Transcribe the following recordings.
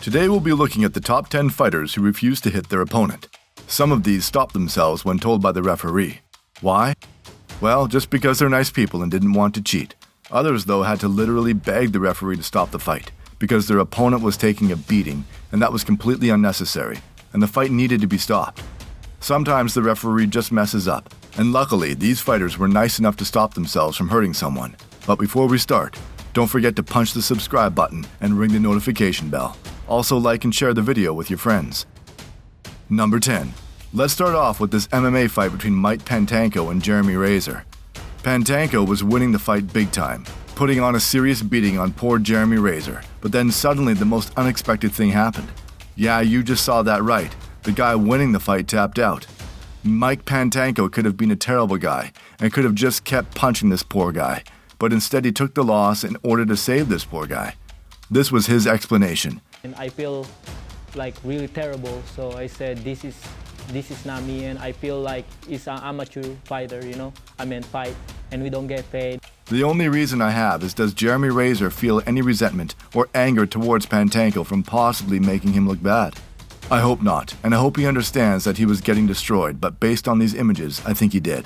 Today we'll be looking at the top 10 fighters who refused to hit their opponent. Some of these stopped themselves when told by the referee. Why? Well, just because they're nice people and didn't want to cheat. Others, though, had to literally beg the referee to stop the fight because their opponent was taking a beating, and that was completely unnecessary, and the fight needed to be stopped. Sometimes the referee just messes up, and luckily these fighters were nice enough to stop themselves from hurting someone. But before we start, don't forget to punch the subscribe button and ring the notification bell. Also like and share the video with your friends. Number 10. Let's start off with this MMA fight between Mike Pentanco and Jeremy Frazier. Pentanco was winning the fight big time, putting on a serious beating on poor Jeremy Frazier, but then suddenly the most unexpected thing happened. Yeah, you just saw that right. The guy winning the fight tapped out. Mike Pentanco could have been a terrible guy and could have just kept punching this poor guy, but instead he took the loss in order to save this poor guy. This was his explanation. And I feel like really terrible, so I said this is not me, and I feel like it's an amateur fighter, fight, and we don't get paid. The only reason I have is, does Jeremy Frazier feel any resentment or anger towards Pentanco from possibly making him look bad? I hope not, and I hope he understands that he was getting destroyed, but based on these images, I think he did.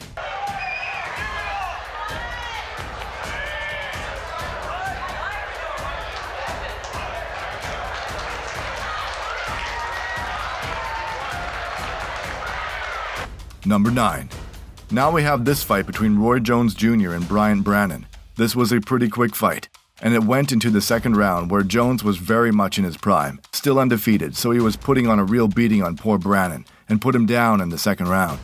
Number 9. Now we have this fight between Roy Jones Jr. and Brannan. This was a pretty quick fight, and it went into the second round where Jones was very much in his prime, still undefeated, so he was putting on a real beating on poor Brannan and put him down in the second round.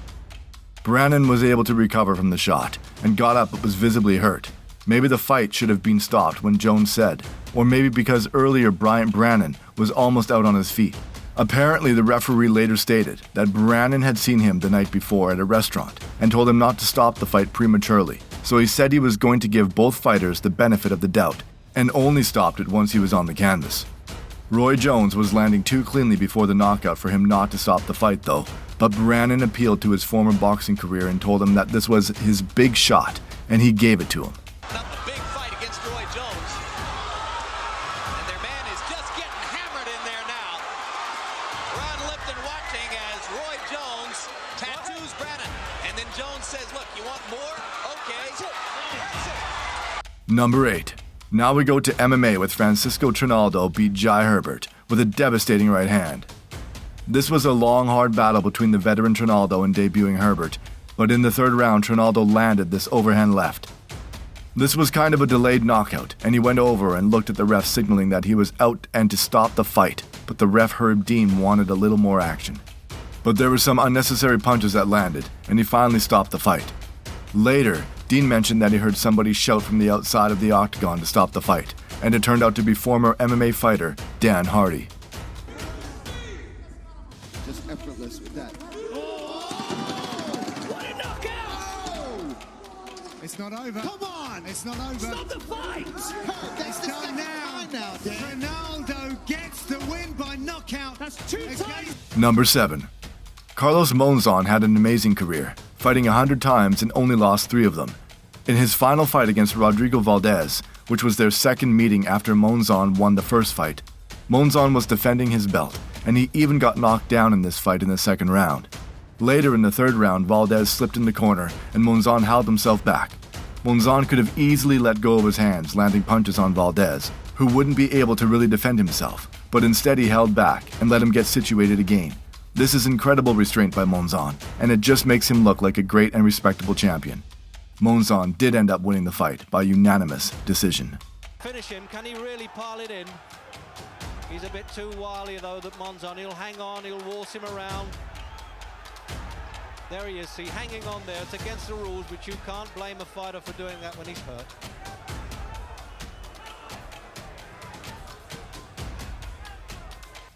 Brannan was able to recover from the shot and got up but was visibly hurt. Maybe the fight should have been stopped when Jones said, or maybe because earlier Brannan was almost out on his feet. Apparently, the referee later stated that Brannan had seen him the night before at a restaurant and told him not to stop the fight prematurely, so he said he was going to give both fighters the benefit of the doubt and only stopped it once he was on the canvas. Roy Jones was landing too cleanly before the knockout for him not to stop the fight though, but Brannan appealed to his former boxing career and told him that this was his big shot and he gave it to him. Number 8. Now we go to MMA with Francisco Trinaldo beat Herbert with a devastating right hand. This was a long, hard battle between the veteran Trinaldo and debuting Herbert, but in the third round Trinaldo landed this overhand left. This was kind of a delayed knockout, and he went over and looked at the ref signaling that he was out and to stop the fight, but the ref Herb Dean wanted a little more action. But there were some unnecessary punches that landed, and he finally stopped the fight. Later, Dean mentioned that he heard somebody shout from the outside of the octagon to stop the fight, and it turned out to be former MMA fighter Dan Hardy. Just effortless with that. What a knockout! It's not over. Come on! It's not over. Stop the fight! It's done now. Ronaldo gets the win by knockout. That's 2 times. Number 7. Carlos Monzon had an amazing career, fighting 100 times and only lost 3 of them. In his final fight against Rodrigo Valdez, which was their second meeting after Monzon won the first fight, Monzon was defending his belt, and he even got knocked down in this fight in the second round. Later in the third round, Valdez slipped in the corner, and Monzon held himself back. Monzon could have easily let go of his hands, landing punches on Valdez, who wouldn't be able to really defend himself, but instead he held back and let him get situated again. This is incredible restraint by Monzon, and it just makes him look like a great and respectable champion. Monzon did end up winning the fight by unanimous decision. Finish him, can he really pile it in? He's a bit too wily though, that Monzon, he'll hang on, he'll waltz him around. There he is, see, hanging on there, it's against the rules, but you can't blame a fighter for doing that when he's hurt.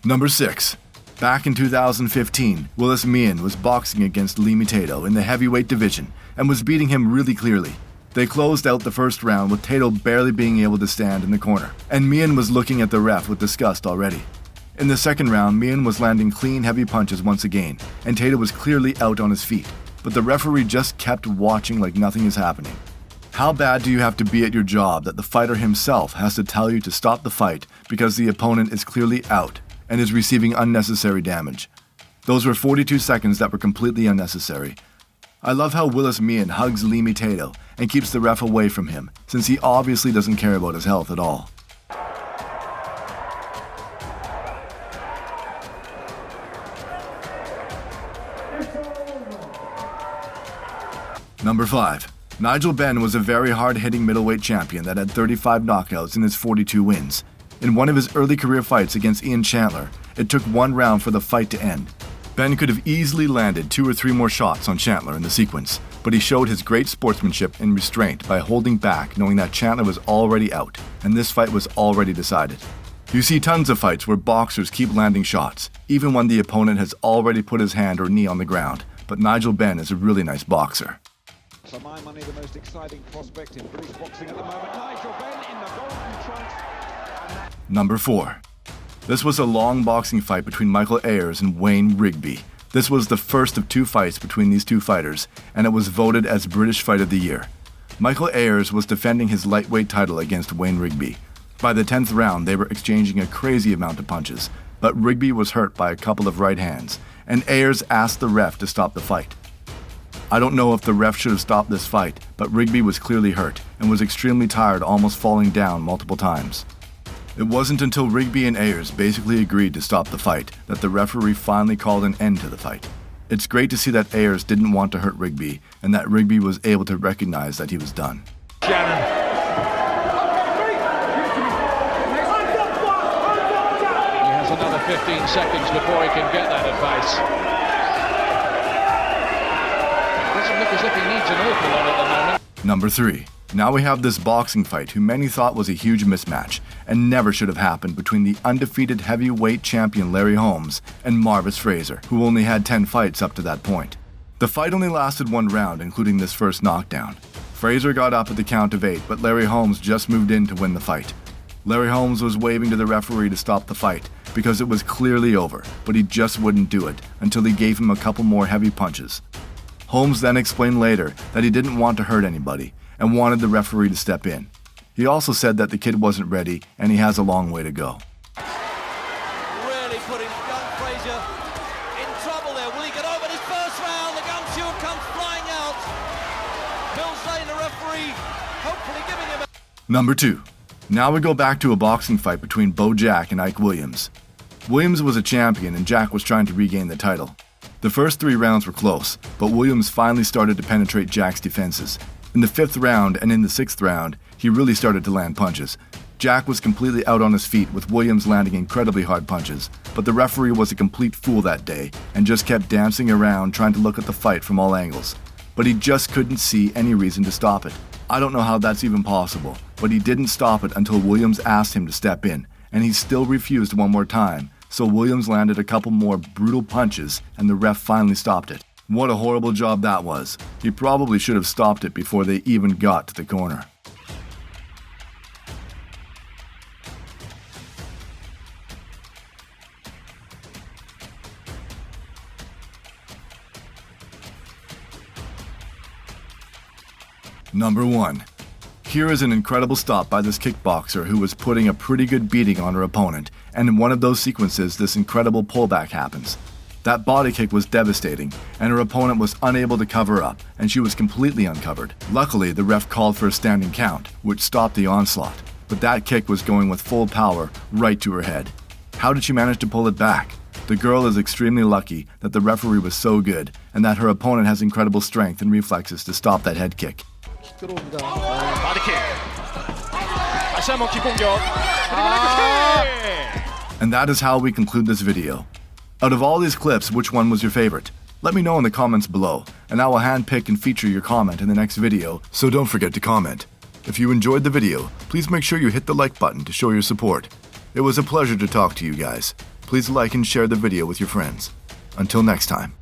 Number 6. Back in 2015, Willis Meehan was boxing against Lee Tato in the heavyweight division and was beating him really clearly. They closed out the first round with Tato barely being able to stand in the corner, and Meehan was looking at the ref with disgust already. In the second round, Meehan was landing clean, heavy punches once again, and Tato was clearly out on his feet, but the referee just kept watching like nothing is happening. How bad do you have to be at your job that the fighter himself has to tell you to stop the fight because the opponent is clearly out, and is receiving unnecessary damage. Those were 42 seconds that were completely unnecessary. I love how Willis Meehan hugs Lee Tato and keeps the ref away from him, since he obviously doesn't care about his health at all. Number 5. Nigel Benn was a very hard-hitting middleweight champion that had 35 knockouts in his 42 wins. In one of his early career fights against Chandler, it took one round for the fight to end. Benn could have easily landed 2 or 3 more shots on Chandler in the sequence, but he showed his great sportsmanship and restraint by holding back, knowing that Chandler was already out, and this fight was already decided. You see tons of fights where boxers keep landing shots, even when the opponent has already put his hand or knee on the ground, but Nigel Benn is a really nice boxer. For my money, the most exciting prospect in British boxing at the moment, Nigel Benn in the golden trunks. Number 4. This was a long boxing fight between Michael Ayers and WayneRigby. This was the first of 2 fights between these 2 fighters, and it was voted as British Fight of the Year. Michael Ayers was defending his lightweight title against WayneRigby. By the 10th round, they were exchanging a crazy amount of punches, but Rigby was hurt by a couple of right hands, and Ayers asked the ref to stop the fight. I don't know if the ref should have stopped this fight, but Rigby was clearly hurt and was extremely tired, almost falling down multiple times. It wasn't until Rigby and Ayers basically agreed to stop the fight that the referee finally called an end to the fight. It's great to see that Ayers didn't want to hurt Rigby and that Rigby was able to recognize that he was done. Shannon. He has another 15 seconds before he can get that advice. Doesn't look as if he needs an awful lot at the moment. Number 3. Now we have this boxing fight who many thought was a huge mismatch and never should have happened between the undefeated heavyweight champion Larry Holmes and Marvin Frazier, who only had 10 fights up to that point. The fight only lasted 1 round, including this first knockdown. Frazier got up at the count of 8, but Larry Holmes just moved in to win the fight. Larry Holmes was waving to the referee to stop the fight because it was clearly over, but he just wouldn't do it until he gave him a couple more heavy punches. Holmes then explained later that he didn't want to hurt anybody and wanted the referee to step in. He also said that the kid wasn't ready and he has a long way to go. Really putting young Frazier in trouble there. Will he get over this first round? The gum shield comes flying out. Bill Zane, the referee, hopefully giving him a... Number 2. Now we go back to a boxing fight between Bo Jack and Ike Williams. Williams was a champion and Jack was trying to regain the title. The first 3 rounds were close, but Williams finally started to penetrate Jack's defenses. In the 5th round and in the 6th round, he really started to land punches. Jack was completely out on his feet with Williams landing incredibly hard punches, but the referee was a complete fool that day and just kept dancing around trying to look at the fight from all angles. But he just couldn't see any reason to stop it. I don't know how that's even possible, but he didn't stop it until Williams asked him to step in, and he still refused one more time. So Williams landed a couple more brutal punches and the ref finally stopped it. What a horrible job that was. He probably should have stopped it before they even got to the corner. Number 1. Here is an incredible stop by this kickboxer who was putting a pretty good beating on her opponent, and in one of those sequences this incredible pullback happens. That body kick was devastating, and her opponent was unable to cover up, and she was completely uncovered. Luckily, the ref called for a standing count, which stopped the onslaught, but that kick was going with full power right to her head. How did she manage to pull it back? The girl is extremely lucky that the referee was so good, and that her opponent has incredible strength and reflexes to stop that head kick. And that is how we conclude this video. Out of all these clips, which one was your favorite? Let me know in the comments below, and I will handpick and feature your comment in the next video, so don't forget to comment. If you enjoyed the video, please make sure you hit the like button to show your support. It was a pleasure to talk to you guys. Please like and share the video with your friends. Until next time.